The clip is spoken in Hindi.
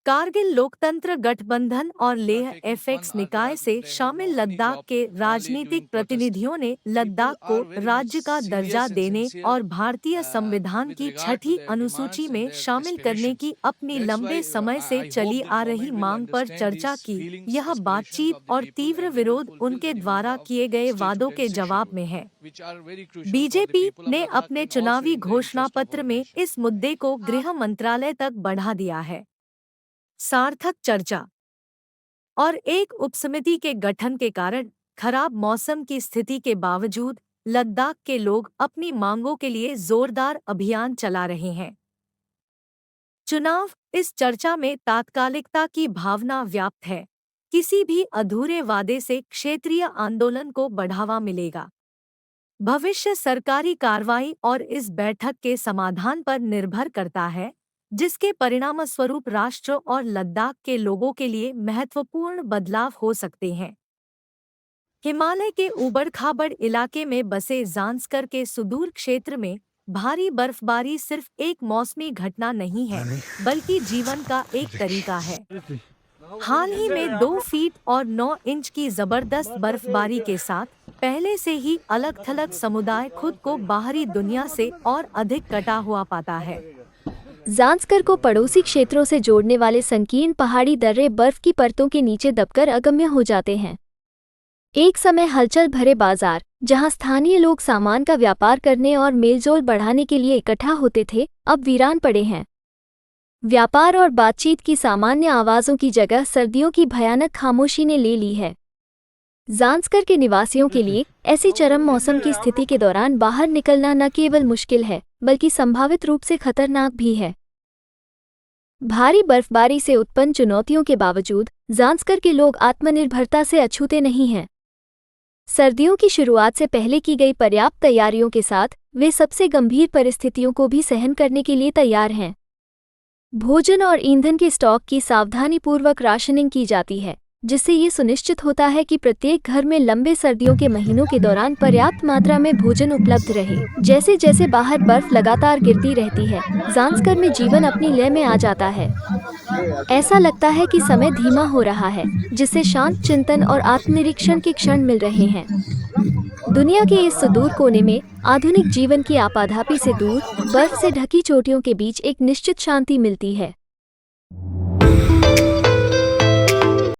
कारगिल लोकतंत्र गठबंधन और लेह एफएक्स निकाय से शामिल लद्दाख के राजनीतिक प्रतिनिधियों ने लद्दाख को राज्य का दर्जा देने और भारतीय संविधान की छठी अनुसूची में शामिल करने की अपनी लंबे समय से चली आ रही मांग पर चर्चा की। यह बातचीत और तीव्र विरोध उनके द्वारा किए गए वादों के जवाब में है। बीजेपी ने अपने चुनावी घोषणा पत्र में इस मुद्दे को गृह मंत्रालय तक बढ़ा दिया है। सार्थक चर्चा और एक उपसमिति के गठन के कारण खराब मौसम की स्थिति के बावजूद लद्दाख के लोग अपनी मांगों के लिए जोरदार अभियान चला रहे हैं। चुनाव इस चर्चा में तात्कालिकता की भावना व्याप्त है। किसी भी अधूरे वादे से क्षेत्रीय आंदोलन को बढ़ावा मिलेगा। भविष्य सरकारी कार्रवाई और इस बैठक के समाधान पर निर्भर करता है, जिसके परिणामस्वरूप राष्ट्र और लद्दाख के लोगों के लिए महत्वपूर्ण बदलाव हो सकते हैं। हिमालय के ऊबड़-खाबड़ इलाके में बसे ज़ांस्कर के सुदूर क्षेत्र में भारी बर्फबारी सिर्फ एक मौसमी घटना नहीं है, बल्कि जीवन का एक तरीका है। हाल ही में 2 फीट और 9 इंच की जबरदस्त बर्फबारी के साथ पहले से ही अलग-थलग समुदाय खुद को बाहरी दुनिया से और अधिक कटा हुआ पाता है। ज़ांस्कर को पड़ोसी क्षेत्रों से जोड़ने वाले संकीर्ण पहाड़ी दर्रे बर्फ की परतों के नीचे दबकर अगम्य हो जाते हैं। एक समय हलचल भरे बाजार, जहां स्थानीय लोग सामान का व्यापार करने और मेलजोल बढ़ाने के लिए इकट्ठा होते थे, अब वीरान पड़े हैं। व्यापार और बातचीत की सामान्य आवाज़ों की जगह सर्दियों की भयानक खामोशी ने ले ली है। ज़ांस्कर के निवासियों के लिए ऐसी चरम मौसम की स्थिति के दौरान बाहर निकलना न केवल मुश्किल है, बल्कि संभावित रूप से खतरनाक भी है। भारी बर्फबारी से उत्पन्न चुनौतियों के बावजूद ज़ांस्कर के लोग आत्मनिर्भरता से अछूते नहीं हैं। सर्दियों की शुरुआत से पहले की गई पर्याप्त तैयारियों के साथ वे सबसे गंभीर परिस्थितियों को भी सहन करने के लिए तैयार हैं। भोजन और ईंधन के स्टॉक की सावधानीपूर्वक राशनिंग की जाती है, जिससे ये सुनिश्चित होता है कि प्रत्येक घर में लंबे सर्दियों के महीनों के दौरान पर्याप्त मात्रा में भोजन उपलब्ध रहे। जैसे जैसे बाहर बर्फ लगातार गिरती रहती है, ज़ांस्कर में जीवन अपनी लय में आ जाता है। ऐसा लगता है कि समय धीमा हो रहा है, जिससे शांत चिंतन और आत्मनिरीक्षण के क्षण मिल रहे हैं। दुनिया के इस सुदूर कोने में आधुनिक जीवन की आपाधापी से दूर बर्फ से ढकी चोटियों के बीच एक निश्चित शांति मिलती है।